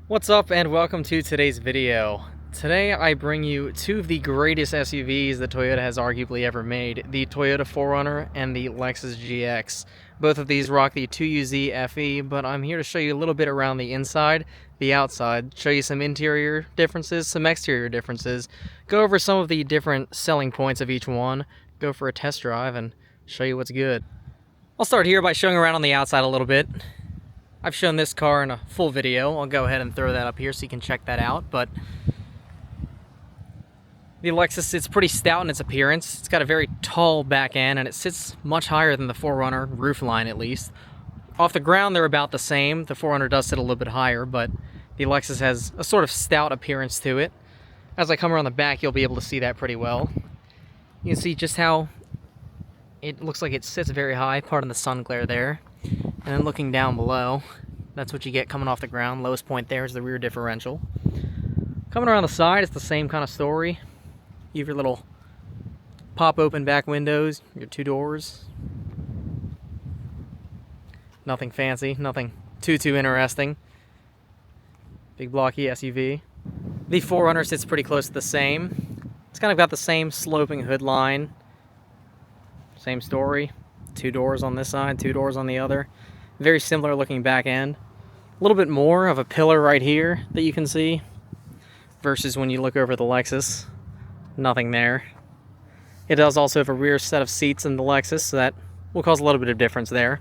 What's up and welcome to today's video. Today I bring you two of the greatest SUVs that Toyota has arguably ever made, the Toyota 4Runner and the Lexus GX. Both of these rock the 2UZ FE, but I'm here to show you a little bit around the inside, the outside, show you some interior differences, some exterior differences, go over some of the different selling points of each one, go for a test drive, and show you what's good. I'll start here by showing around on the outside a little bit. I've shown this car in a full video. I'll go ahead and throw that up here so you can check that out. But the Lexus, it's pretty stout in its appearance. It's got a very tall back end and it sits much higher than the 4Runner, roofline at least. Off the ground, they're about the same. The 4Runner does sit a little bit higher, but the Lexus has a sort of stout appearance to it. As I come around the back, you'll be able to see that pretty well. You can see just how it looks like it sits very high, pardon the sun glare there. And then looking down below, that's what you get coming off the ground. Lowest point there is the rear differential. Coming around the side, it's the same kind of story. You have your little pop open back windows, your two doors. Nothing fancy, nothing too interesting. Big blocky SUV. The 4Runner sits pretty close to the same. It's kind of got the same sloping hood line. Same story. Two doors on this side, two doors on the other. Very similar looking back end. A little bit more of a pillar right here that you can see versus when you look over the Lexus. Nothing there. It does also have a rear set of seats in the Lexus, so that will cause a little bit of difference there.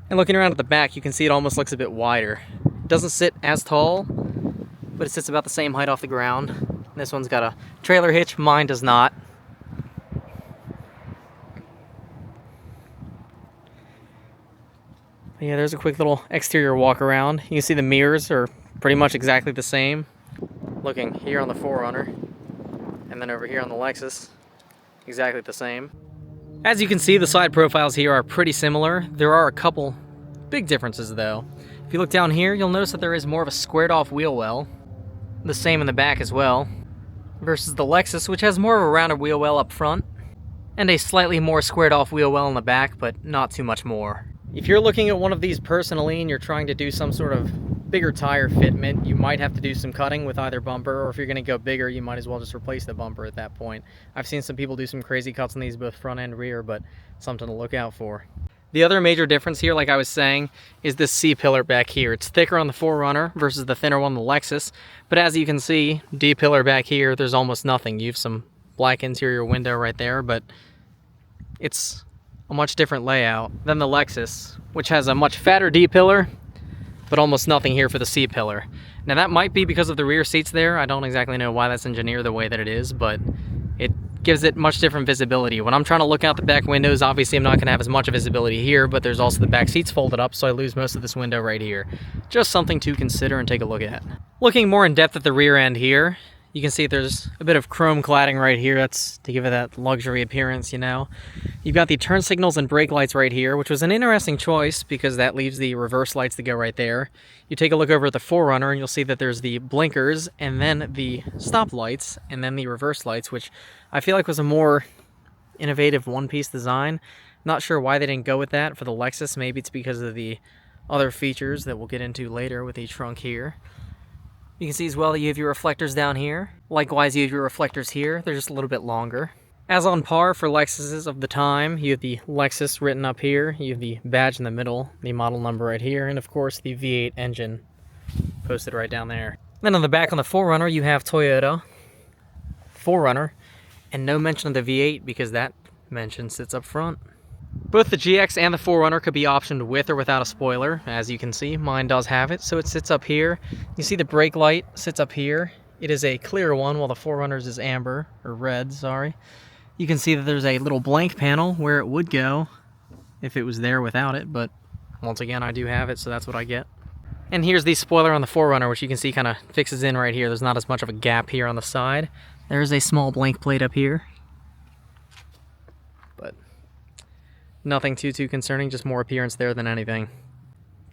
And looking around at the back, you can see it almost looks a bit wider. It doesn't sit as tall, but it sits about the same height off the ground. This one's got a trailer hitch, mine does not. Yeah, there's a quick little exterior walk around. You can see the mirrors are pretty much exactly the same. Looking here on the 4Runner, and then over here on the Lexus, exactly the same. As you can see, the side profiles here are pretty similar. There are a couple big differences though. If you look down here, you'll notice that there is more of a squared off wheel well. The same in the back as well. Versus the Lexus, which has more of a rounded wheel well up front, and a slightly more squared off wheel well in the back, but not too much more. If you're looking at one of these personally and you're trying to do some sort of bigger tire fitment, you might have to do some cutting with either bumper, or if you're going to go bigger, you might as well just replace the bumper at that point. I've seen some people do some crazy cuts on these, both front and rear, but something to look out for. The other major difference here, like I was saying, is this C-pillar back here. It's thicker on the 4Runner versus the thinner one on the Lexus, but as you can see, D-pillar back here, there's almost nothing. You have some black interior window right there, but it's a much different layout than the Lexus, which has a much fatter D-pillar, but almost nothing here for the C-pillar. Now that might be because of the rear seats there. I don't exactly know why that's engineered the way that it is, but it gives it much different visibility. When I'm trying to look out the back windows, obviously I'm not going to have as much visibility here, but there's also the back seats folded up, so I lose most of this window right here. Just something to consider and take a look at. Looking more in depth at the rear end here, you can see there's a bit of chrome cladding right here. That's to give it that luxury appearance, you know. You've got the turn signals and brake lights right here, which was an interesting choice because that leaves the reverse lights to go right there. You take a look over at the 4Runner and you'll see that there's the blinkers and then the stop lights and then the reverse lights, which I feel like was a more innovative one-piece design. Not sure why they didn't go with that for the Lexus. Maybe it's because of the other features that we'll get into later with the trunk here. You can see as well that you have your reflectors down here. Likewise, you have your reflectors here. They're just a little bit longer. As on par for Lexuses of the time, you have the Lexus written up here. You have the badge in the middle, the model number right here, and of course the V8 engine posted right down there. Then on the back on the 4Runner, you have Toyota 4Runner, and no mention of the V8 because that mention sits up front. Both the GX and the 4Runner could be optioned with or without a spoiler. As you can see, mine does have it, so it sits up here. You see the brake light sits up here. It is a clear one, while the 4Runner's is amber, or red, sorry. You can see that there's a little blank panel where it would go if it was there without it, but once again, I do have it, so that's what I get. And here's the spoiler on the 4Runner, which you can see kind of fixes in right here. There's not as much of a gap here on the side. There's a small blank plate up here, but nothing too concerning, just more appearance there than anything.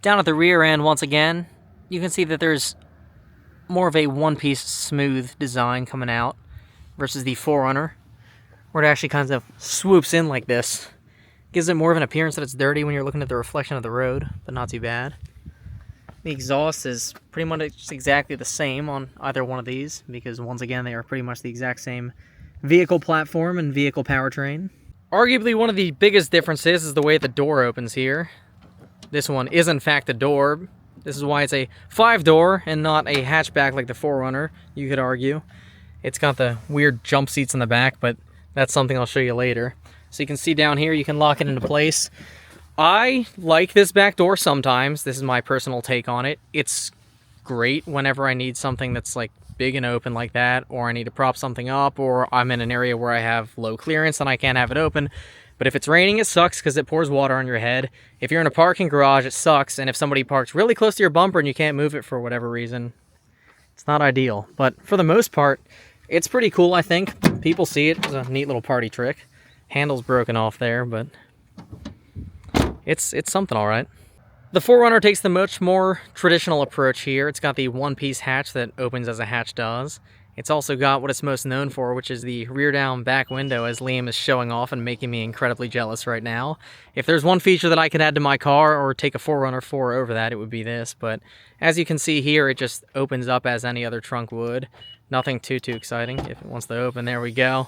Down at the rear end, once again, you can see that there's more of a one-piece smooth design coming out versus the 4Runner, where it actually kind of swoops in like this. Gives it more of an appearance that it's dirty when you're looking at the reflection of the road, but not too bad. The exhaust is pretty much exactly the same on either one of these because, once again, they are pretty much the exact same vehicle platform and vehicle powertrain. Arguably, one of the biggest differences is the way the door opens here. This one is, in fact, a door. This is why it's a 5-door and not a hatchback like the 4Runner, you could argue. It's got the weird jump seats in the back, but that's something I'll show you later. So you can see down here, you can lock it into place. I like this back door sometimes. This is my personal take on it. It's great whenever I need something that's like big and open like that, or I need to prop something up, or I'm in an area where I have low clearance and I can't have it open. But if it's raining, it sucks because it pours water on your head. If you're in a parking garage, it sucks. And if somebody parks really close to your bumper and you can't move it for whatever reason, it's not ideal. But for the most part, it's pretty cool, I think. People see it as a neat little party trick. Handle's broken off there, but it's something all right. The 4Runner takes the much more traditional approach here. It's got the one-piece hatch that opens as a hatch does. It's also got what it's most known for, which is the rear-down back window, as Liam is showing off and making me incredibly jealous right now. If there's one feature that I could add to my car or take a 4Runner 4 over that, it would be this. But as you can see here, it just opens up as any other trunk would. Nothing too exciting. If it wants to open, there we go.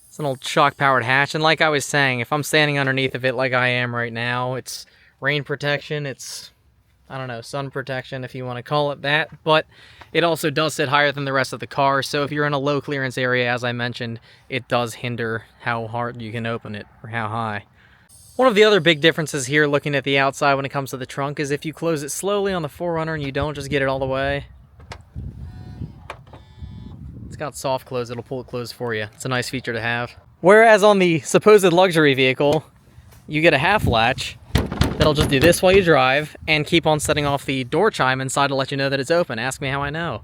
It's an old shock-powered hatch, and like I was saying, if I'm standing underneath of it like I am right now, it's rain protection, it's, I don't know, sun protection if you want to call it that, but it also does sit higher than the rest of the car, so if you're in a low clearance area, as I mentioned, it does hinder how hard you can open it, or how high. One of the other big differences here looking at the outside when it comes to the trunk is if you close it slowly on the 4Runner and you don't just get it all the way, it's got soft close, it'll pull it closed for you. It's a nice feature to have. Whereas on the supposed luxury vehicle, you get a half latch that'll just do this while you drive and keep on setting off the door chime inside to let you know that it's open. Ask me how I know.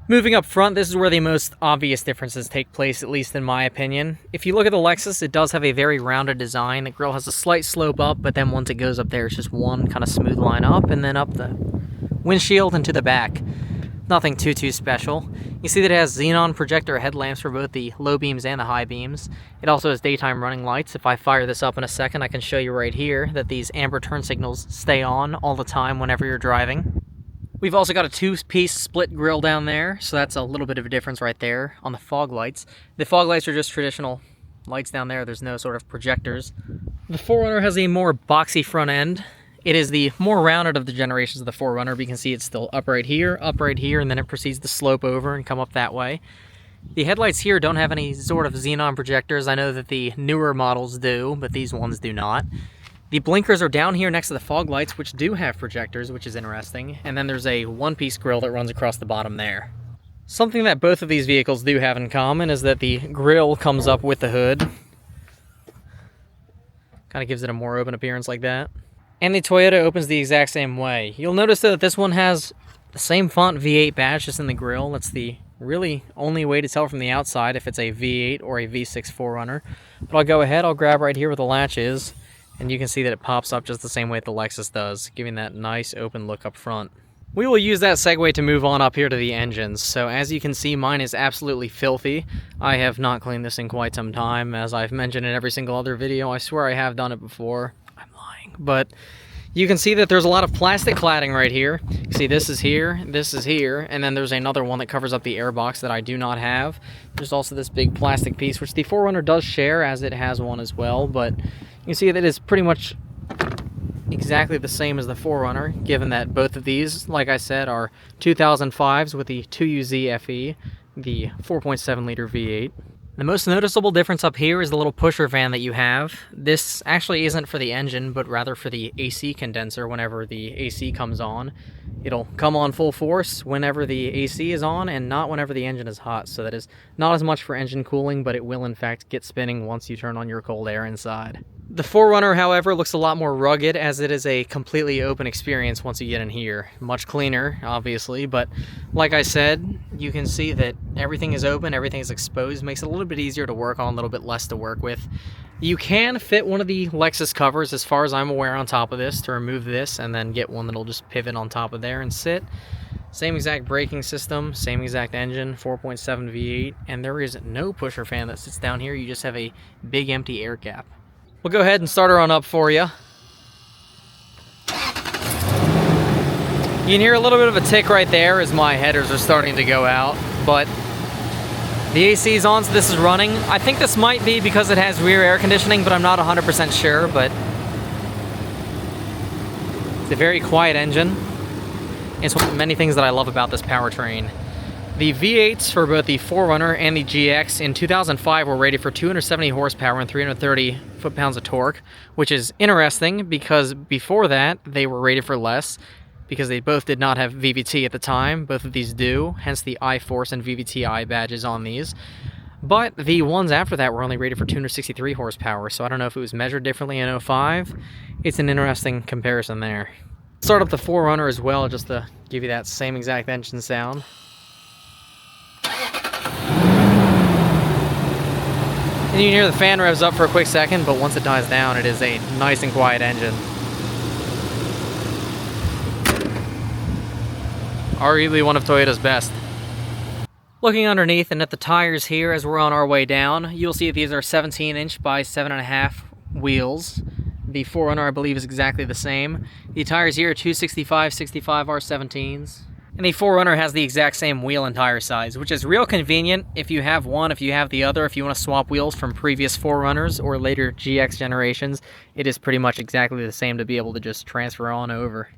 Moving up front, this is where the most obvious differences take place, at least in my opinion. If you look at the Lexus, it does have a very rounded design. The grille has a slight slope up, but then once it goes up there, it's just one kind of smooth line up and then up the windshield and to the back. Nothing too special. You see that it has xenon projector headlamps for both the low beams and the high beams. It also has daytime running lights. If I fire this up in a second, I can show you right here that these amber turn signals stay on all the time whenever you're driving. We've also got a 2-piece split grille down there, so that's a little bit of a difference right there on the fog lights. The fog lights are just traditional lights down there. There's no sort of projectors. The 4Runner has a more boxy front end. It is the more rounded of the generations of the 4Runner, but you can see it's still up right here, and then it proceeds to slope over and come up that way. The headlights here don't have any sort of xenon projectors. I know that the newer models do, but these ones do not. The blinkers are down here next to the fog lights, which do have projectors, which is interesting. And then there's a one-piece grille that runs across the bottom there. Something that both of these vehicles do have in common is that the grille comes up with the hood. Kind of gives it a more open appearance like that. And the Toyota opens the exact same way. You'll notice though that this one has the same font V8 badge just in the grille. That's the really only way to tell from the outside if it's a V8 or a V6 4Runner. But I'll go ahead, I'll grab right here where the latch is, and you can see that it pops up just the same way that the Lexus does, giving that nice open look up front. We will use that segue to move on up here to the engines. So as you can see, mine is absolutely filthy. I have not cleaned this in quite some time. As I've mentioned in every single other video, I swear I have done it before. But you can see that there's a lot of plastic cladding right here. You see this is here, and then there's another one that covers up the airbox that I do not have. There's also this big plastic piece, which the 4Runner does share, as it has one as well, but you can see that it's pretty much exactly the same as the 4Runner, given that both of these, like I said, are 2005s with the 2UZ FE, the 4.7 liter V8. The most noticeable difference up here is the little pusher fan that you have. This actually isn't for the engine, but rather for the AC condenser whenever the AC comes on. It'll come on full force whenever the AC is on and not whenever the engine is hot. So that is not as much for engine cooling, but it will in fact get spinning once you turn on your cold air inside. The 4Runner, however, looks a lot more rugged, as it is a completely open experience once you get in here. Much cleaner, obviously, but like I said, you can see that everything is open, everything is exposed, makes it a little bit easier to work on, a little bit less to work with. You can fit one of the Lexus covers, as far as I'm aware, on top of this to remove this, and then get one that'll just pivot on top of there and sit. Same exact braking system, same exact engine, 4.7 V8, and there is no pusher fan that sits down here. You just have a big empty air gap. We'll go ahead and start her on up for you. You can hear a little bit of a tick right there as my headers are starting to go out, but the AC is on, so this is running. I think this might be because it has rear air conditioning, but I'm not 100% sure, but it's a very quiet engine. It's one of the many things that I love about this powertrain. The V8s for both the 4Runner and the GX in 2005 were rated for 270 horsepower and 330 foot-pounds of torque, which is interesting because before that they were rated for less because they both did not have VVT at the time. Both of these do, hence the iForce and VVT-I badges on these. But the ones after that were only rated for 263 horsepower, so I don't know if it was measured differently in 05. It's an interesting comparison there. Start up the 4Runner as well, just to give you that same exact engine sound. And you can hear the fan revs up for a quick second, but once it dies down, it is a nice and quiet engine. Arguably one of Toyota's best. Looking underneath and at the tires here as we're on our way down, you'll see that these are 17-inch by 7.5 wheels. The 4Runner, I believe, is exactly the same. The tires here are 265/65 R17s. And the 4Runner has the exact same wheel and tire size, which is real convenient if you have one, if you have the other, if you want to swap wheels from previous 4Runners or later GX generations. It is pretty much exactly the same to be able to just transfer on over.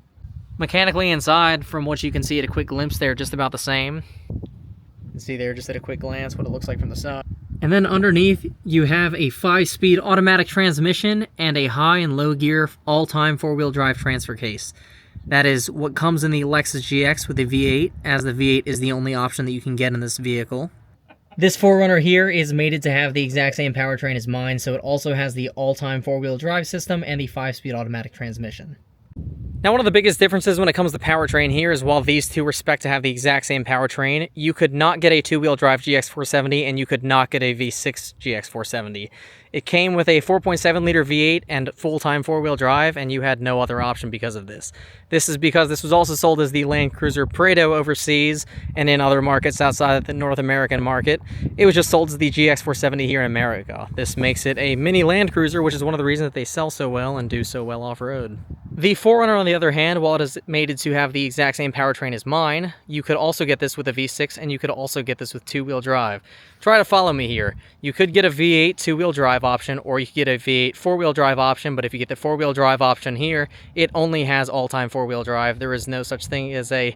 Mechanically inside, from what you can see at a quick glimpse there, just about the same. You can see there just at a quick glance what it looks like from the side. And then underneath, you have a 5-speed automatic transmission and a high and low gear all-time 4-wheel drive transfer case. That is what comes in the Lexus GX with the V8, as the V8 is the only option that you can get in this vehicle. This 4Runner here is mated to have the exact same powertrain as mine, so it also has the all-time 4-wheel drive system and the 5-speed automatic transmission. Now, one of the biggest differences when it comes to powertrain here is while these two respect to have the exact same powertrain, you could not get a 2-wheel drive GX470 and you could not get a V6 GX470. It came with a 4.7-liter V8 and full-time 4-wheel drive, and you had no other option because of this. This is because this was also sold as the Land Cruiser Prado overseas and in other markets outside of the North American market. It was just sold as the GX470 here in America. This makes it a mini Land Cruiser, which is one of the reasons that they sell so well and do so well off-road. The 4Runner, on the other hand, while it is mated to have the exact same powertrain as mine, you could also get this with a V6 and you could also get this with 2-wheel drive. Try to follow me here. You could get a V8 2-wheel drive option, or you could get a V8 4-wheel drive option, but if you get the 4-wheel drive option here, it only has all-time 4-wheel drive. There is no such thing as a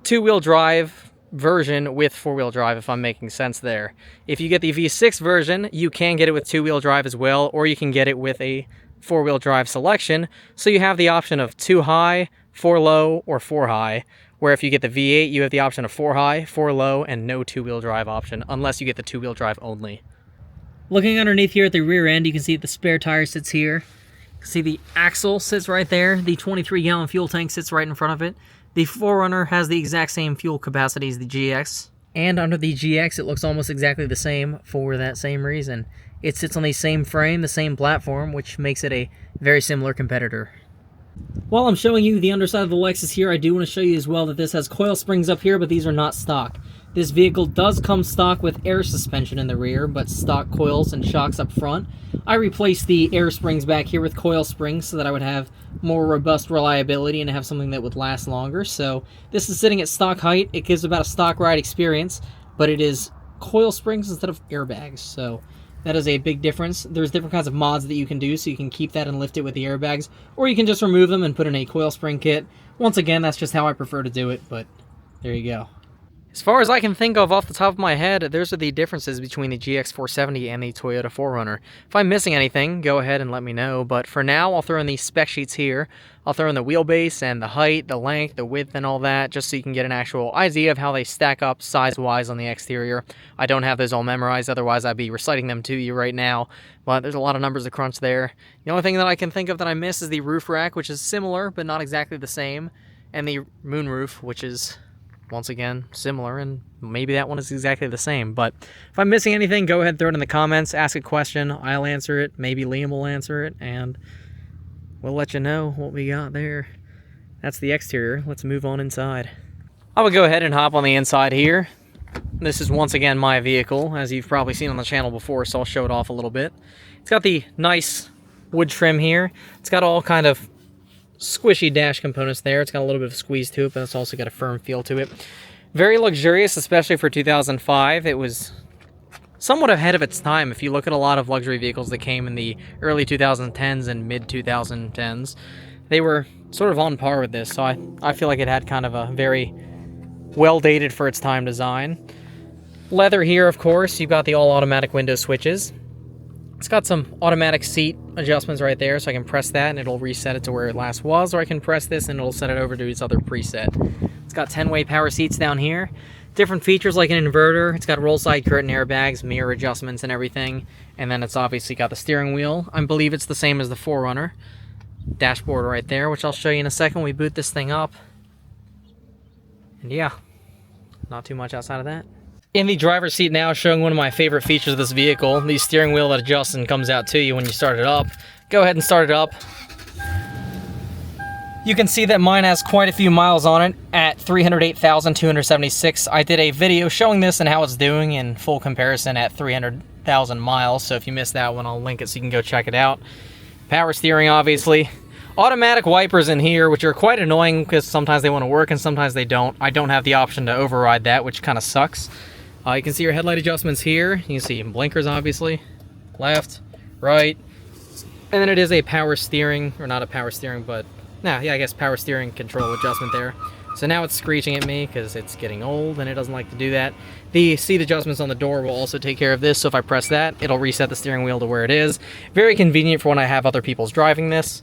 2-wheel drive version with 4-wheel drive, if I'm making sense there. If you get the V6 version, you can get it with 2-wheel drive as well, or you can get it with a 4-wheel drive selection, so you have the option of 2 high, 4 low, or 4 high, where if you get the V8, you have the option of 4 high, 4 low, and no 2-wheel drive option, unless you get the 2-wheel drive only. Looking underneath here at the rear end, you can see the spare tire sits here. You can see the axle sits right there. The 23-gallon fuel tank sits right in front of it. The 4Runner has the exact same fuel capacity as the GX. And under the GX, it looks almost exactly the same for that same reason. It sits on the same frame, the same platform, which makes it a very similar competitor. While I'm showing you the underside of the Lexus here, I do want to show you as well that this has coil springs up here, but these are not stock. This vehicle does come stock with air suspension in the rear, but stock coils and shocks up front. I replaced the air springs back here with coil springs so that I would have more robust reliability and have something that would last longer. So this is sitting at stock height. It gives about a stock ride experience, but it is coil springs instead of airbags. So that is a big difference. There's different kinds of mods that you can do, so you can keep that and lift it with the airbags, or you can just remove them and put in a coil spring kit. Once again, that's just how I prefer to do it, but there you go. As far as I can think of off the top of my head, those are the differences between the GX470 and the Toyota 4Runner. If I'm missing anything, go ahead and let me know, but for now, I'll throw in these spec sheets here. I'll throw in the wheelbase and the height, the length, the width, and all that, just so you can get an actual idea of how they stack up size-wise on the exterior. I don't have those all memorized, otherwise I'd be reciting them to you right now, but there's a lot of numbers to crunch there. The only thing that I can think of that I miss is the roof rack, which is similar, but not exactly the same, and the moonroof, which is once again similar, and maybe that one is exactly the same. But if I'm missing anything, go ahead and throw it in the comments, ask a question, I'll answer it, maybe Liam will answer it, and we'll let you know what we got there. That's the exterior. Let's move on inside. I will go ahead and hop on the inside here. This is once again my vehicle, as you've probably seen on the channel before, so I'll show it off a little bit. It's got the nice wood trim here. It's got all kind of squishy dash components there. It's got a little bit of squeeze to it, but it's also got a firm feel to it. Very luxurious, especially for 2005. It was somewhat ahead of its time. If you look at a lot of luxury vehicles that came in the early 2010s and mid 2010s, they were sort of on par with this. So I feel like it had kind of a very well dated for its time design. Leather here, of course. You've got the all automatic window switches. It's got some automatic seat adjustments right there, so I can press that and it'll reset it to where it last was, or I can press this and it'll set it over to its other preset. It's got 10-way power seats down here. Different features like an inverter. It's got roll side curtain airbags, mirror adjustments and everything. And then it's obviously got the steering wheel. I believe it's the same as the 4Runner. Dashboard right there, which I'll show you in a second when we boot this thing up. And yeah, not too much outside of that. In the driver's seat now, showing one of my favorite features of this vehicle, the steering wheel that adjusts and comes out to you when you start it up. Go ahead and start it up. You can see that mine has quite a few miles on it at 308,276. I did a video showing this and how it's doing in full comparison at 300,000 miles, so if you missed that one, I'll link it so you can go check it out. Power steering, obviously. Automatic wipers in here, which are quite annoying because sometimes they want to work and sometimes they don't. I don't have the option to override that, which kind of sucks. You can see your headlight adjustments here. You can see blinkers, obviously. Left, right. And then it is a power steering, or not a power steering, but yeah, I guess power steering control adjustment there. So now it's screeching at me because it's getting old and it doesn't like to do that. The seat adjustments on the door will also take care of this. So if I press that, it'll reset the steering wheel to where it is. Very convenient for when I have other people's driving this.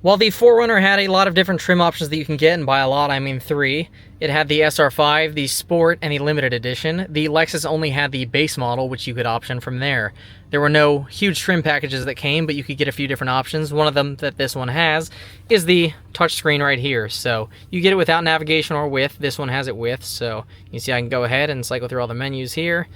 While the 4Runner had a lot of different trim options that you can get, and by a lot I mean 3, it had the SR5, the Sport, and the Limited Edition. The Lexus only had the base model, which you could option from there. There were no huge trim packages that came, but you could get a few different options. One of them that this one has is the touchscreen right here. So you get it without navigation or with. This one has it with, so you see I can go ahead and cycle through all the menus here.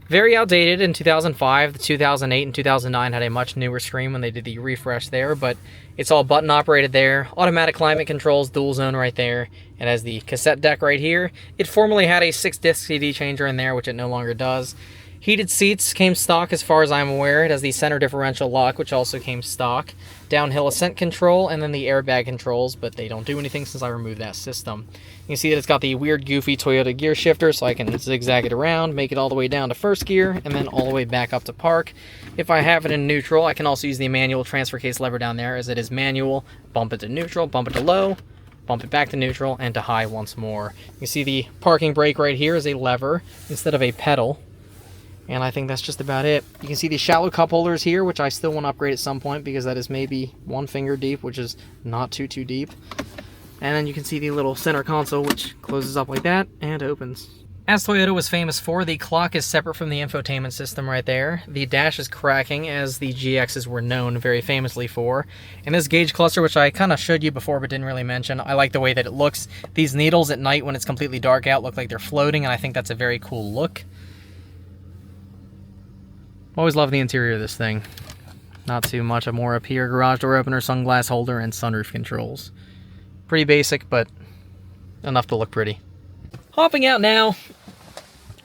Very outdated in 2005. The 2008 and 2009 had a much newer screen when they did the refresh there, but it's all button operated there. Automatic climate controls, dual zone right there. It has the cassette deck right here. It formerly had a 6-disc CD changer in there, which it no longer does. Heated seats came stock as far as I'm aware. It has the center differential lock, which also came stock. Downhill ascent control, and then the airbag controls, but they don't do anything since I removed that system. You can see that it's got the weird, goofy Toyota gear shifter, so I can zigzag it around, make it all the way down to first gear, and then all the way back up to park. If I have it in neutral, I can also use the manual transfer case lever down there, as it is manual. Bump it to neutral, bump it to low, bump it back to neutral, and to high once more. You can see the parking brake right here is a lever instead of a pedal. And I think that's just about it. You can see the shallow cup holders here, which I still want to upgrade at some point because that is maybe 1 finger deep, which is not too deep. And then you can see the little center console, which closes up like that and opens. As Toyota was famous for, the clock is separate from the infotainment system right there. The dash is cracking, as the GXs were known very famously for. And this gauge cluster, which I kind of showed you before but didn't really mention, I like the way that it looks. These needles at night when it's completely dark out look like they're floating, and I think that's a very cool look. Always love the interior of this thing. Not too much more up here. Garage door opener, sunglass holder, and sunroof controls. Pretty basic, but enough to look pretty. Hopping out now.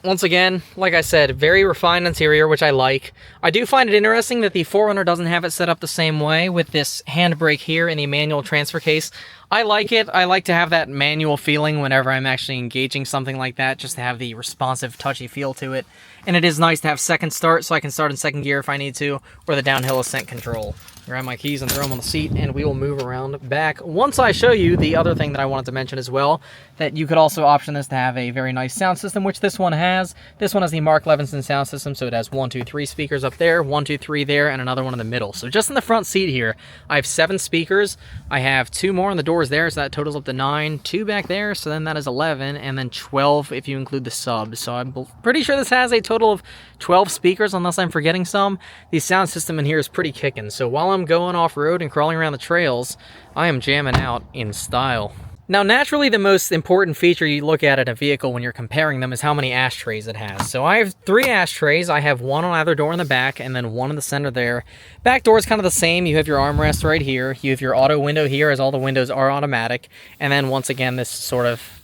Once again, like I said, very refined interior, which I like. I do find it interesting that the 4Runner doesn't have it set up the same way with this handbrake here in the manual transfer case. I like it. I like to have that manual feeling whenever I'm actually engaging something like that, just to have the responsive, touchy feel to it. And it is nice to have second start, so I can start in second gear if I need to, or the downhill ascent control. Grab my keys and throw them on the seat, and we will move around back. Once I show you the other thing that I wanted to mention as well, that you could also option this to have a very nice sound system, which this one has. This one has the Mark Levinson sound system, so it has 1, 2, 3 speakers up there, 1, 2, 3 there, and another one in the middle. So just in the front seat here, I have 7 speakers. I have 2 more on the doors there, so that totals up to 9. 2 back there, so then that is 11, and then 12 if you include the sub. So I'm pretty sure this has a total of 12 speakers, unless I'm forgetting some. The sound system in here is pretty kicking, so while I'm going off-road and crawling around the trails, I am jamming out in style. Now, naturally, the most important feature you look at in a vehicle when you're comparing them is how many ashtrays it has. So I have 3 ashtrays. I have 1 on either door in the back and then 1 in the center there. Back door is kind of the same. You have your armrest right here. You have your auto window here, as all the windows are automatic. And then once again, this sort of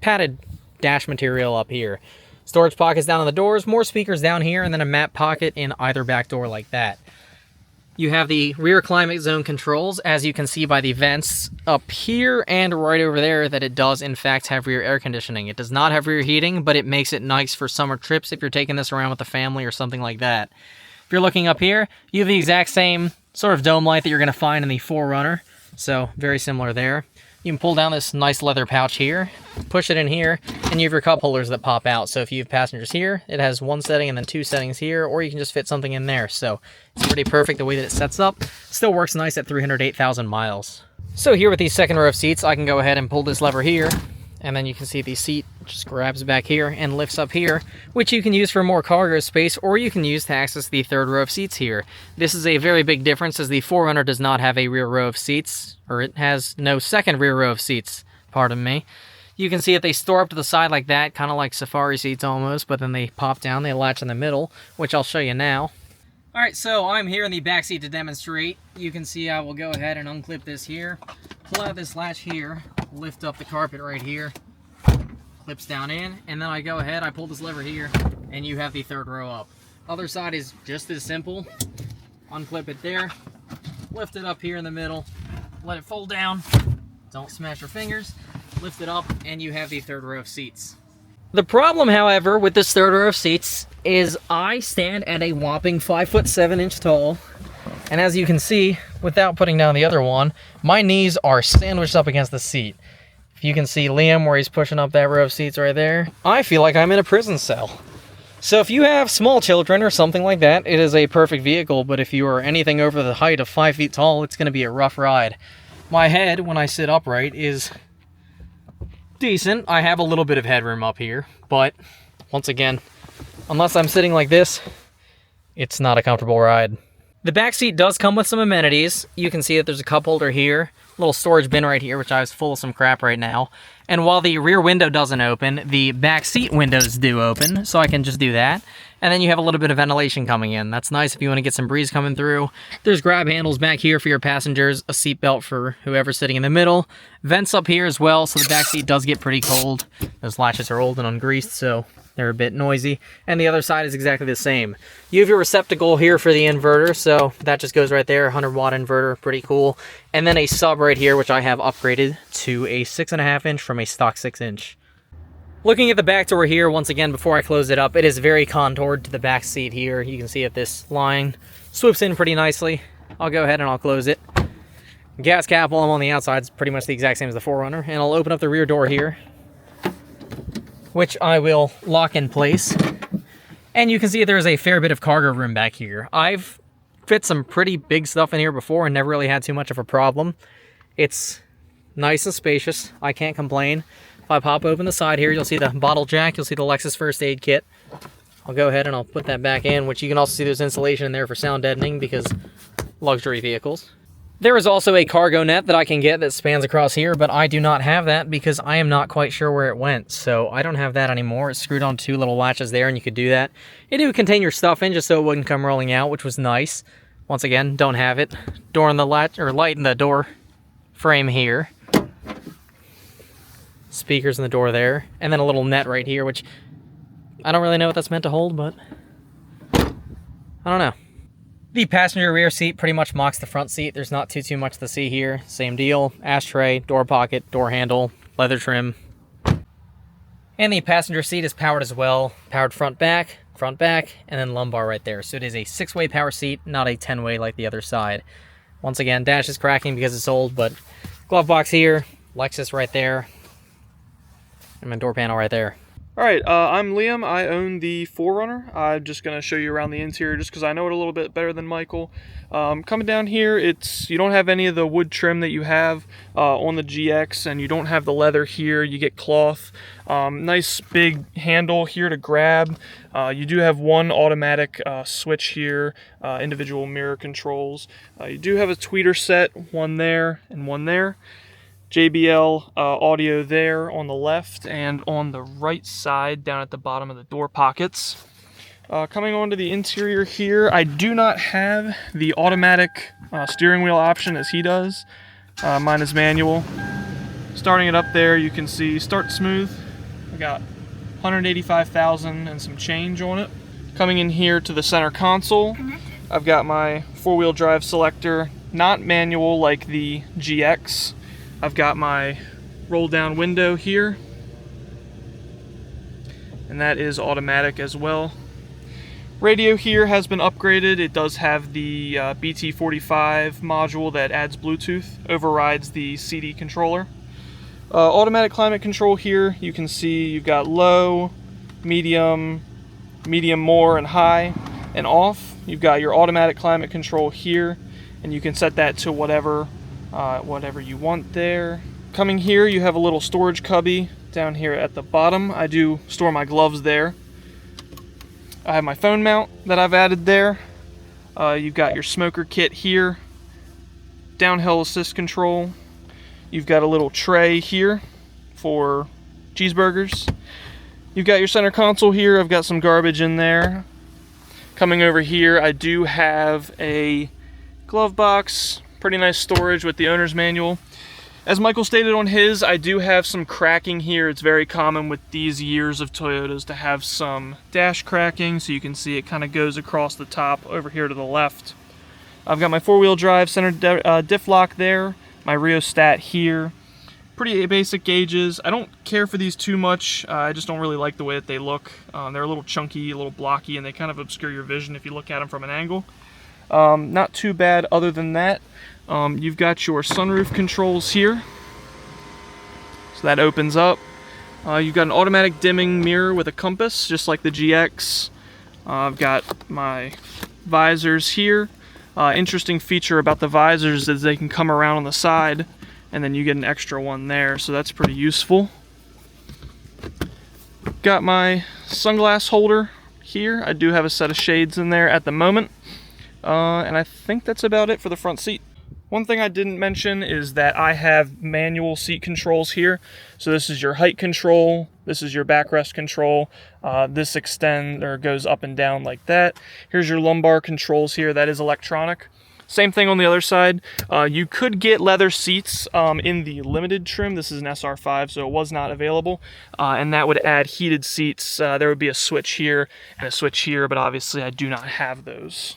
padded dash material up here. Storage pockets down on the doors, more speakers down here, and then a map pocket in either back door like that. You have the rear climate zone controls, as you can see by the vents up here and right over there, that it does in fact have rear air conditioning. It does not have rear heating, but it makes it nice for summer trips if you're taking this around with the family or something like that. If you're looking up here, you have the exact same sort of dome light that you're going to find in the 4Runner, so very similar there. You can pull down this nice leather pouch here, push it in here, and you have your cup holders that pop out. So if you have passengers here, it has one setting and then two settings here, or you can just fit something in there. So it's pretty perfect the way that it sets up. Still works nice at 308,000 miles. So here with these second row of seats, I can go ahead and pull this lever here, and then you can see the seat just grabs back here and lifts up here, which you can use for more cargo space, or you can use to access the third row of seats here. This is a very big difference, as the 4Runner does not have a rear row of seats, or it has no second rear row of seats, pardon me. You can see that they store up to the side like that, kind of like safari seats almost, but then they pop down, they latch in the middle, which I'll show you now. Alright, so I'm here in the back seat to demonstrate. You can see I will go ahead and unclip this here, pull out this latch here, lift up the carpet right here, clips down in, and then I go ahead, I pull this lever here, and you have the third row up. Other side is just as simple. Unclip it there, lift it up here in the middle, let it fold down, don't smash your fingers, lift it up, and you have the third row of seats. The problem, however, with this third row of seats is I stand at a whopping 5'7" tall, and as you can see, without putting down the other one, my knees are sandwiched up against the seat. If you can see Liam where he's pushing up that row of seats right there, I feel like I'm in a prison cell. So if you have small children or something like that, it is a perfect vehicle, but if you are anything over the height of 5 feet tall, it's going to be a rough ride. My head, when I sit upright, is decent. I have a little bit of headroom up here, but once again, unless I'm sitting like this, it's not a comfortable ride. The back seat does come with some amenities. You can see that there's a cup holder here, a little storage bin right here, which I was full of some crap right now. And while the rear window doesn't open, the back seat windows do open, so I can just do that. And then you have a little bit of ventilation coming in. That's nice if you want to get some breeze coming through. There's grab handles back here for your passengers, a seat belt for whoever's sitting in the middle. Vents up here as well, so the back seat does get pretty cold. Those latches are old and ungreased, so they're a bit noisy. And the other side is exactly the same. You have your receptacle here for the inverter, so that just goes right there, 100-watt inverter, pretty cool. And then a sub right here, which I have upgraded to a 6.5-inch from a stock 6-inch. Looking at the back door here, once again, before I close it up, it is very contoured to the back seat here. You can see that this line swoops in pretty nicely. I'll go ahead and I'll close it. Gas cap while I'm on the outside is pretty much the exact same as the 4Runner. And I'll open up the rear door here, which I will lock in place. And you can see there's a fair bit of cargo room back here. I've fit some pretty big stuff in here before and never really had too much of a problem. It's nice and spacious. I can't complain. If I pop open the side here, you'll see the bottle jack, you'll see the Lexus first aid kit. I'll go ahead and I'll put that back in, which you can also see there's insulation in there for sound deadening because luxury vehicles. There is also a cargo net that I can get that spans across here, but I do not have that because I am not quite sure where it went. So I don't have that anymore. It's screwed on 2 little latches there and you could do that. It would contain your stuff in just so it wouldn't come rolling out, which was nice. Once again, don't have it. Door in the latch, or light in the door frame here. Speakers in the door there, and then a little net right here, which I don't really know what that's meant to hold, but I don't know. The passenger rear seat pretty much mocks the front seat. There's not too much to see here. Same deal, ashtray, door pocket, door handle, leather trim. And the passenger seat is powered as well. Powered front back, and then lumbar right there. So it is a 6-way power seat, not a 10-way like the other side. Once again, dash is cracking because it's old, but glove box here, Lexus right there, and my door panel right there. Alright, I'm Liam. I own the 4Runner. I'm just going to show you around the interior just because I know it a little bit better than Michael. Coming down here, you don't have any of the wood trim that you have on the GX, and you don't have the leather here. You get cloth. Nice big handle here to grab. You do have one automatic switch here, individual mirror controls. You do have a tweeter set, one there and one there. JBL audio there on the left and on the right side down at the bottom of the door pockets. Coming on to the interior here, I do not have the automatic steering wheel option as he does. Mine is manual. Starting it up there, you can see start smooth. I got 185,000 and some change on it. Coming in here to the center console, I've got my four-wheel drive selector, not manual like the GX. I've got my roll down window here, and that is automatic as well. Radio here has been upgraded. It does have the BT45 module that adds Bluetooth, overrides the CD controller. Automatic climate control here, you can see you've got low, medium, medium more, and high, and off. You've got your automatic climate control here, and you can set that to whatever you want there. Coming here, you have a little storage cubby down here at the bottom. I do store my gloves there. I have my phone mount that I've added there. You've got your smoker kit here, downhill assist control. You've got a little tray here for cheeseburgers. You've got your center console here. I've got some garbage in there. Coming over here, I do have a glove box, pretty nice storage with the owner's manual. As Michael stated on his, I do have some cracking here. It's very common with these years of Toyotas to have some dash cracking, so you can see it kind of goes across the top over here to the left. I've got my four-wheel drive center diff lock there, my rheostat here. Pretty basic gauges. I don't care for these too much. I just don't really like the way that they look. They're a little chunky, a little blocky, and they kind of obscure your vision if you look at them from an angle. Not too bad other than that. You've got your sunroof controls here, so that opens up. You've got an automatic dimming mirror with a compass, just like the GX. I've got my visors here. Interesting feature about the visors is they can come around on the side, and then you get an extra one there, so that's pretty useful. Got my sunglass holder here. I do have a set of shades in there at the moment, and I think that's about it for the front seat. One thing I didn't mention is that I have manual seat controls here. So this is your height control, this is your backrest control, this extends or goes up and down like that. Here's your lumbar controls here, that is electronic. Same thing on the other side. You could get leather seats in the limited trim. This is an SR5, so it was not available. And that would add heated seats. There would be a switch here and a switch here, but obviously I do not have those.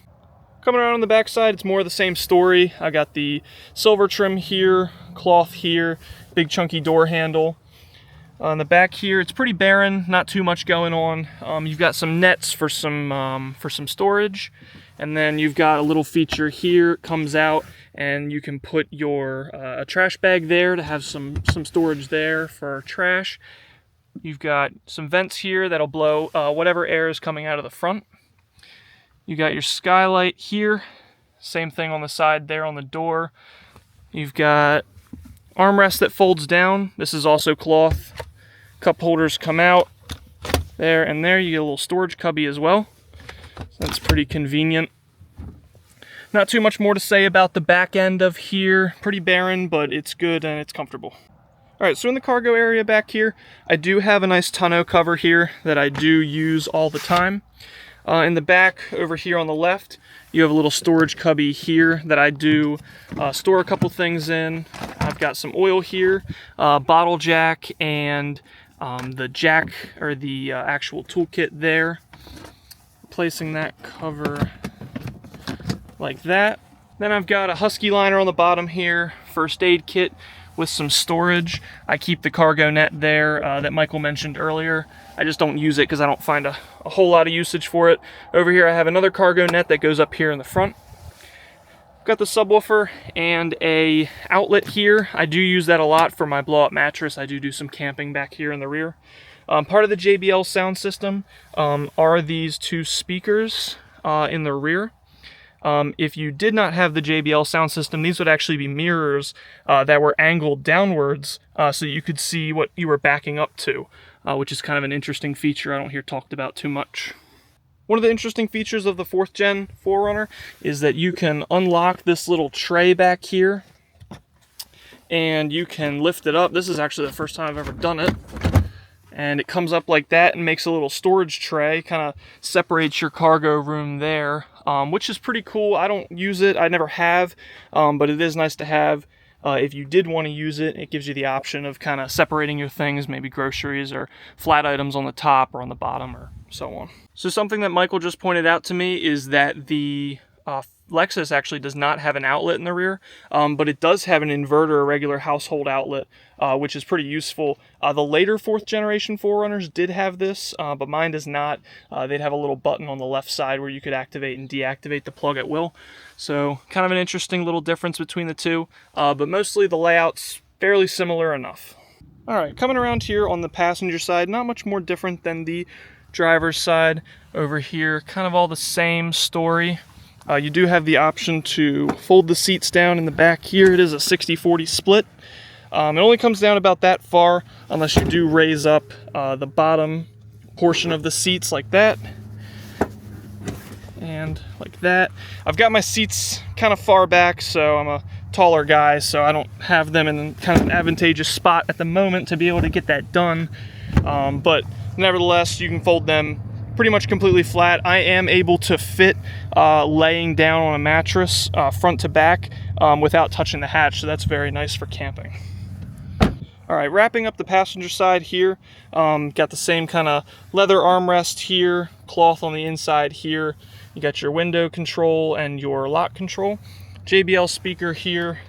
Coming around on the back side, it's more of the same story. I got the silver trim here, cloth here, big chunky door handle. On the back here, it's pretty barren, not too much going on. You've got some nets for some storage, and then you've got a little feature here, it comes out, and you can put your a trash bag there to have some storage there for trash. You've got some vents here that'll blow whatever air is coming out of the front. You got your skylight here, same thing on the side there on the door. You've got armrest that folds down. This is also cloth. Cup holders come out there and there. You get a little storage cubby as well. So that's pretty convenient. Not too much more to say about the back end of here. Pretty barren, but it's good and it's comfortable. All right, so in the cargo area back here, I do have a nice tonneau cover here that I do use all the time. In the back over here on the left, you have a little storage cubby here that I do store a couple things in. I've got some oil here, bottle jack, and the jack or the actual toolkit there. Placing that cover like that. Then I've got a husky liner on the bottom here, first aid kit with some storage. I keep the cargo net there that Michael mentioned earlier. I just don't use it because I don't find a whole lot of usage for it. Over here I have another cargo net that goes up here in the front. Got the subwoofer and a outlet here. I do use that a lot for my blow-up mattress. I do some camping back here in the rear. Part of the JBL sound system are these two speakers in the rear. If you did not have the JBL sound system, these would actually be mirrors that were angled downwards so you could see what you were backing up to, which is kind of an interesting feature I don't hear talked about too much. One of the interesting features of the 4th gen 4Runner is that you can unlock this little tray back here and you can lift it up. This is actually the first time I've ever done it. And it comes up like that and makes a little storage tray, kind of separates your cargo room there, which is pretty cool. I don't use it, I never have, but it is nice to have. If you did want to use it, it gives you the option of kind of separating your things, maybe groceries or flat items on the top or on the bottom or so on. So something that Michael just pointed out to me is that the Lexus actually does not have an outlet in the rear, but it does have an inverter, a regular household outlet, which is pretty useful. The later 4th generation 4Runners did have this, but mine does not. They'd have a little button on the left side where you could activate and deactivate the plug at will. So kind of an interesting little difference between the two, but mostly the layout's fairly similar enough. All right, coming around here on the passenger side, not much more different than the driver's side. Over here, kind of all the same story. You do have the option to fold the seats down in the back here. It is a 60-40 split. It only comes down about that far unless you do raise up the bottom portion of the seats like that. And like that. I've got my seats kind of far back, so I'm a taller guy, so I don't have them in kind of an advantageous spot at the moment to be able to get that done. But nevertheless, you can fold them pretty much completely flat. I am able to fit laying down on a mattress front to back without touching the hatch, so that's very nice for camping. All right, wrapping up the passenger side here, got the same kind of leather armrest here, cloth on the inside here. You got your window control and your lock control. JBL speaker here,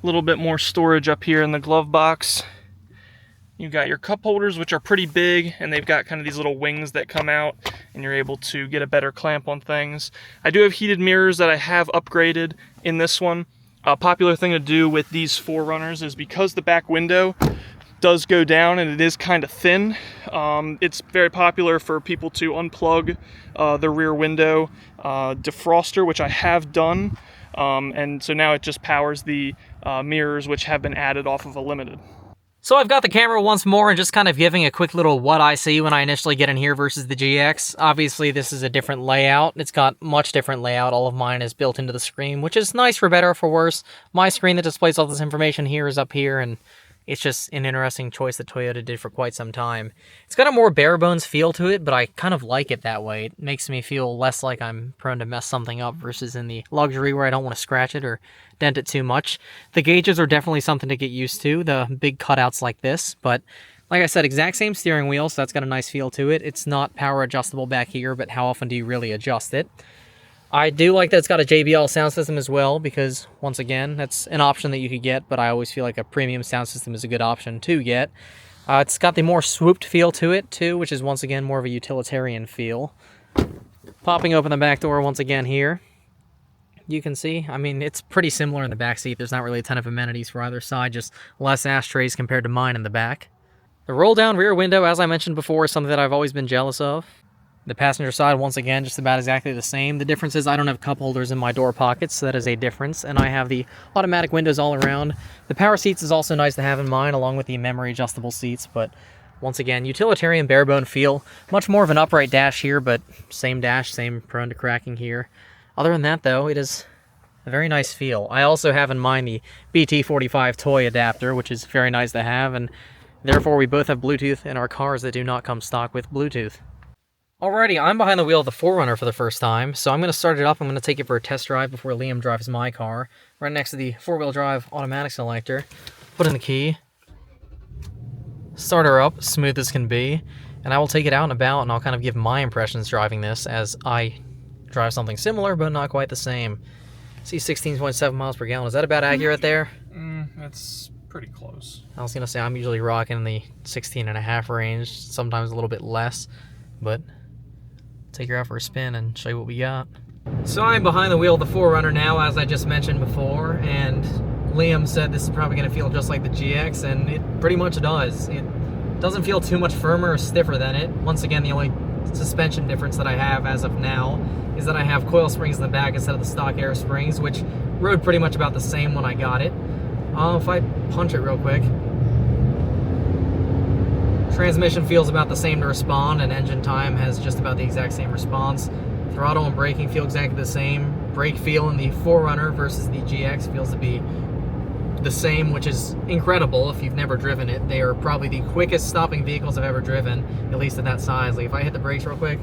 a little bit more storage up here in the glove box. You got your cup holders, which are pretty big, and they've got kind of these little wings that come out, and you're able to get a better clamp on things. I do have heated mirrors that I have upgraded in this one. A popular thing to do with these 4Runners is because the back window does go down and it is kind of thin, it's very popular for people to unplug the rear window defroster, which I have done, and so now it just powers the mirrors, which have been added off of a Limited. So I've got the camera once more and just kind of giving a quick little what I see when I initially get in here versus the GX. Obviously this is a different layout. It's got much different layout. All of mine is built into the screen, which is nice for better or for worse. My screen that displays all this information here is up here, and it's just an interesting choice that Toyota did for quite some time. It's got a more bare bones feel to it, but I kind of like it that way. It makes me feel less like I'm prone to mess something up versus in the luxury where I don't want to scratch it or dent it too much. The gauges are definitely something to get used to, the big cutouts like this, but like I said, exact same steering wheel, so that's got a nice feel to it. It's not power adjustable back here, but how often do you really adjust it? I do like that it's got a JBL sound system as well, because once again, that's an option that you could get, but I always feel like a premium sound system is a good option to get. It's got the more swooped feel to it too, which is once again more of a utilitarian feel. Popping open the back door once again here, you can see, I mean, it's pretty similar in the back seat. There's not really a ton of amenities for either side, just less ashtrays compared to mine in the back. The roll down rear window, as I mentioned before, is something that I've always been jealous of. The passenger side, once again, just about exactly the same. The difference is I don't have cup holders in my door pockets, so that is a difference. And I have the automatic windows all around. The power seats is also nice to have in mine, along with the memory adjustable seats. But once again, utilitarian barebone feel. Much more of an upright dash here, but same dash, same prone to cracking here. Other than that, though, it is a very nice feel. I also have in mind the BT45 toy adapter, which is very nice to have. And therefore, we both have Bluetooth in our cars that do not come stock with Bluetooth. Alrighty, I'm behind the wheel of the 4Runner for the first time, so I'm going to start it up. I'm going to take it for a test drive before Liam drives my car, right next to the 4-wheel drive automatic selector. Put in the key, start her up, smooth as can be, and I will take it out and about, and I'll kind of give my impressions driving this as I drive something similar, but not quite the same. See 16.7 miles per gallon. Is that about accurate there? That's pretty close. I was going to say I'm usually rocking the 16.5 range, sometimes a little bit less, but take her out for a spin and show you what we got. So I'm behind the wheel of the 4Runner now, as I just mentioned before, and Liam said this is probably going to feel just like the GX, and it pretty much does. It doesn't feel too much firmer or stiffer than it. Once again, the only suspension difference that I have as of now is that I have coil springs in the back instead of the stock air springs, which rode pretty much about the same when I got it. If I punch it real quick, transmission feels about the same to respond, and engine time has just about the exact same response. Throttle and braking feel exactly the same. Brake feel in the 4Runner versus the GX feels to be the same, which is incredible if you've never driven it. They are probably the quickest stopping vehicles I've ever driven, at least at that size. Like if I hit the brakes real quick,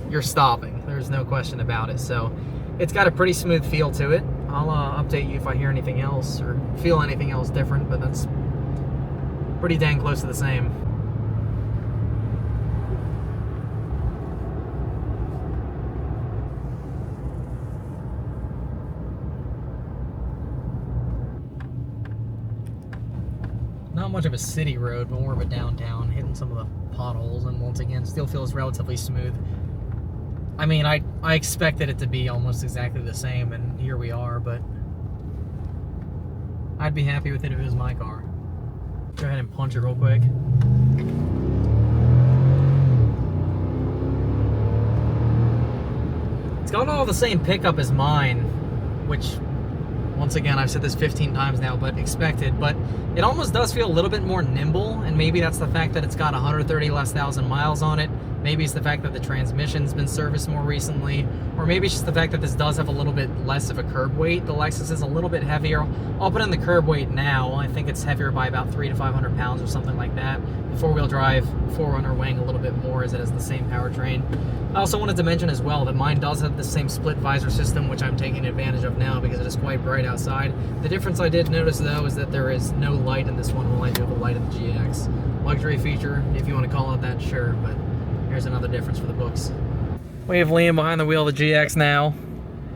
you're stopping. There's no question about it. So it's got a pretty smooth feel to it. I'll update you if I hear anything else or feel anything else different, but that's pretty dang close to the same. much of a city road, but more of a downtown, hitting some of the potholes, and once again, still feels relatively smooth. I mean, I expected it to be almost exactly the same, and here we are, but I'd be happy with it if it was my car. Go ahead and punch it real quick. It's got all the same pickup as mine, which, once again, I've said this 15 times now, but expected. But it almost does feel a little bit more nimble, and maybe that's the fact that it's got 130 less thousand miles on it. Maybe it's the fact that the transmission's been serviced more recently, or maybe it's just the fact that this does have a little bit less of a curb weight. The Lexus is a little bit heavier. I'll put in the curb weight now. I think it's heavier by about 300 to 500 pounds or something like that. The four-wheel drive 4Runner weighing a little bit more as it has the same powertrain. I also wanted to mention as well that mine does have the same split visor system, which I'm taking advantage of now because it is quite bright outside. The difference I did notice though is that there is no light in this one, while I do have a light in the GX. Luxury feature, if you want to call it that, sure, but here's another difference for the books. We have Liam behind the wheel of the GX now.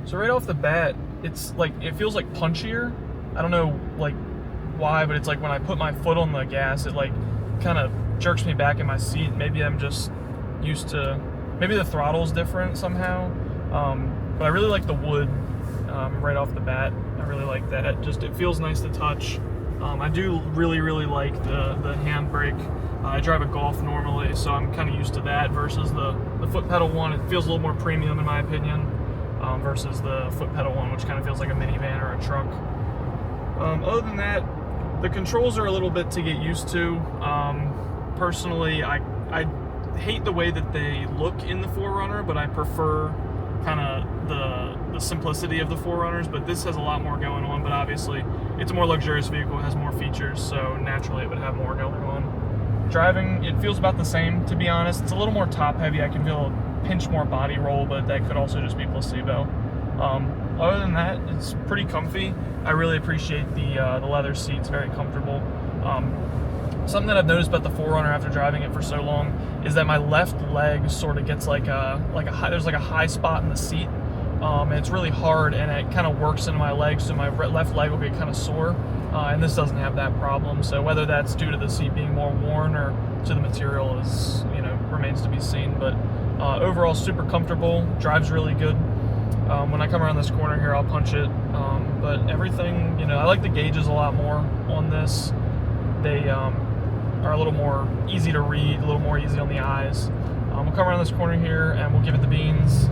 So right off the bat, it's like, it feels like punchier. I don't know like why, but it's like when I put my foot on the gas, it like kind of jerks me back in my seat. Maybe I'm just used to, maybe the throttle's different somehow. But I really like the wood right off the bat. I really like that. It feels nice to touch. I do really like the handbrake. I drive a Golf normally, so I'm kind of used to that versus the foot pedal one. It feels a little more premium in my opinion versus the foot pedal one, which kind of feels like a minivan or a truck. Other than that, the controls are a little bit to get used to. Personally, I hate the way that they look in the 4Runner, but I prefer kind of the simplicity of the 4Runners, but this has a lot more going on. But obviously it's a more luxurious vehicle, it has more features, so naturally it would have more going on. Driving, it feels about the same, to be honest. It's a little more top heavy. I can feel a pinch more body roll, but that could also just be placebo. Other than that, it's pretty comfy. I really appreciate the leather seats, very comfortable. Something that I've noticed about the 4Runner after driving it for so long is that my left leg sort of gets there's like a high spot in the seat. And it's really hard, and it kind of works into my leg, so my left leg will get kind of sore. And this doesn't have that problem. So whether that's due to the seat being more worn or to the material is, remains to be seen. But overall, super comfortable. Drives really good. When I come around this corner here, I'll punch it. But everything, I like the gauges a lot more on this. They are a little more easy to read, a little more easy on the eyes. We'll come around this corner here and we'll give it the beans.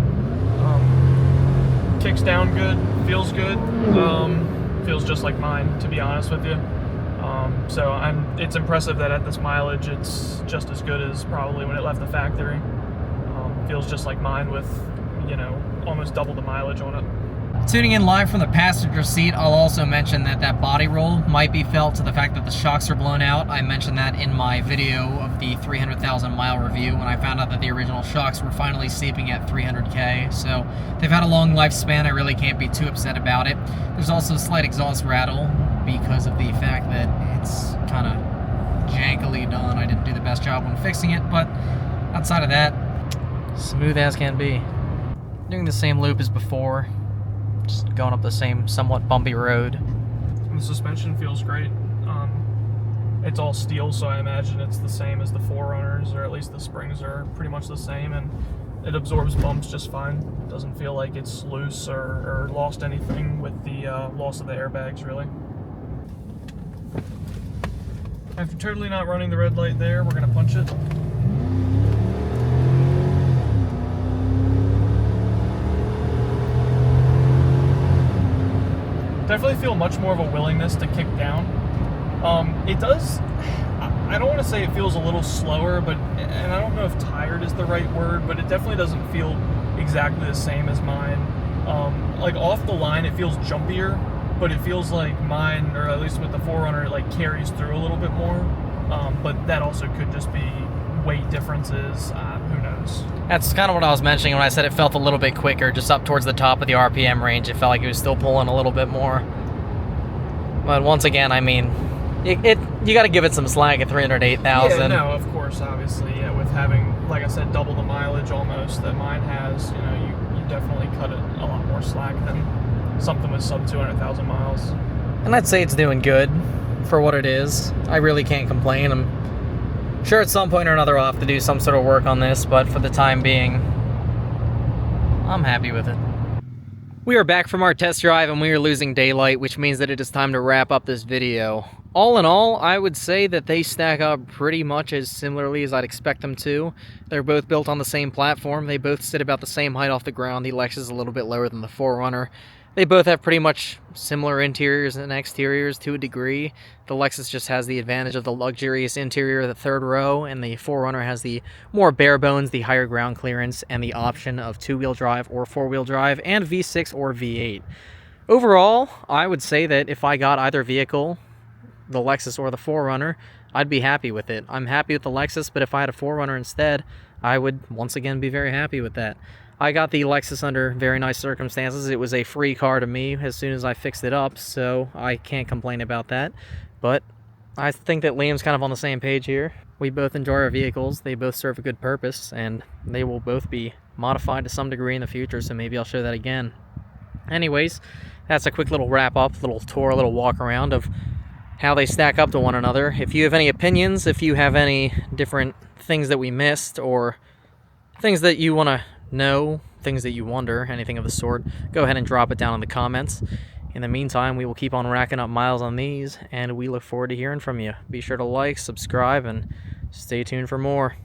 Kicks down good, feels good. Feels just like mine, to be honest with you. So it's impressive that at this mileage, it's just as good as probably when it left the factory. Feels just like mine with, almost double the mileage on it. Tuning in live from the passenger seat, I'll also mention that that body roll might be felt to the fact that the shocks are blown out. I mentioned that in my video of the 300,000 mile review when I found out that the original shocks were finally seeping at 300K. So they've had a long lifespan. I really can't be too upset about it. There's also a slight exhaust rattle because of the fact that it's kind of jankily done. I didn't do the best job when fixing it, but outside of that, smooth as can be. Doing the same loop as before. Just going up the same somewhat bumpy road. And the suspension feels great. It's all steel, so I imagine it's the same as the 4Runners, or at least the springs are pretty much the same, and it absorbs bumps just fine. It doesn't feel like it's loose or lost anything with the loss of the airbags, really. After totally not running the red light there, we're gonna punch it. Definitely feel much more of a willingness to kick down. It does, I don't want to say it feels a little slower, and I don't know if tired is the right word, but it definitely doesn't feel exactly the same as mine. Like off the line, it feels jumpier, but it feels like mine, or at least with the 4Runner, it like carries through a little bit more. But that also could just be weight differences, who knows. That's kind of what I was mentioning when I said it felt a little bit quicker, just up towards the top of the RPM range. It felt like it was still pulling a little bit more. But once again, I mean, you got to give it some slack at 308,000. Yeah, no, of course, obviously, yeah, with having, like I said, double the mileage almost that mine has, you definitely cut it a lot more slack than something with sub 200,000 miles. And I'd say it's doing good for what it is. I really can't complain. I'm sure at some point or another I'll have to do some sort of work on this, but for the time being, I'm happy with it. We are back from our test drive and we are losing daylight, which means that it is time to wrap up this video. All in all, I would say that they stack up pretty much as similarly as I'd expect them to. They're both built on the same platform. They both sit about the same height off the ground. The Lexus is a little bit lower than the 4Runner. They both have pretty much similar interiors and exteriors to a degree. The Lexus just has the advantage of the luxurious interior, the third row, and the 4Runner has the more bare bones, the higher ground clearance, and the option of two-wheel drive or four-wheel drive, and V6 or V8. Overall, I would say that if I got either vehicle, the Lexus or the 4Runner, I'd be happy with it. I'm happy with the Lexus, but if I had a 4Runner instead, I would once again be very happy with that. I got the Lexus under very nice circumstances. It was a free car to me as soon as I fixed it up, so I can't complain about that. But I think that Liam's kind of on the same page here. We both enjoy our vehicles. They both serve a good purpose, and they will both be modified to some degree in the future, so maybe I'll show that again. Anyways, that's a quick little wrap-up, little tour, little walk-around of how they stack up to one another. If you have any opinions, if you have any different things that we missed, or things that you want to know, things that you wonder, anything of the sort, go ahead and drop it down in the comments. In the meantime, we will keep on racking up miles on these, and we look forward to hearing from you. Be sure to like, subscribe, and stay tuned for more.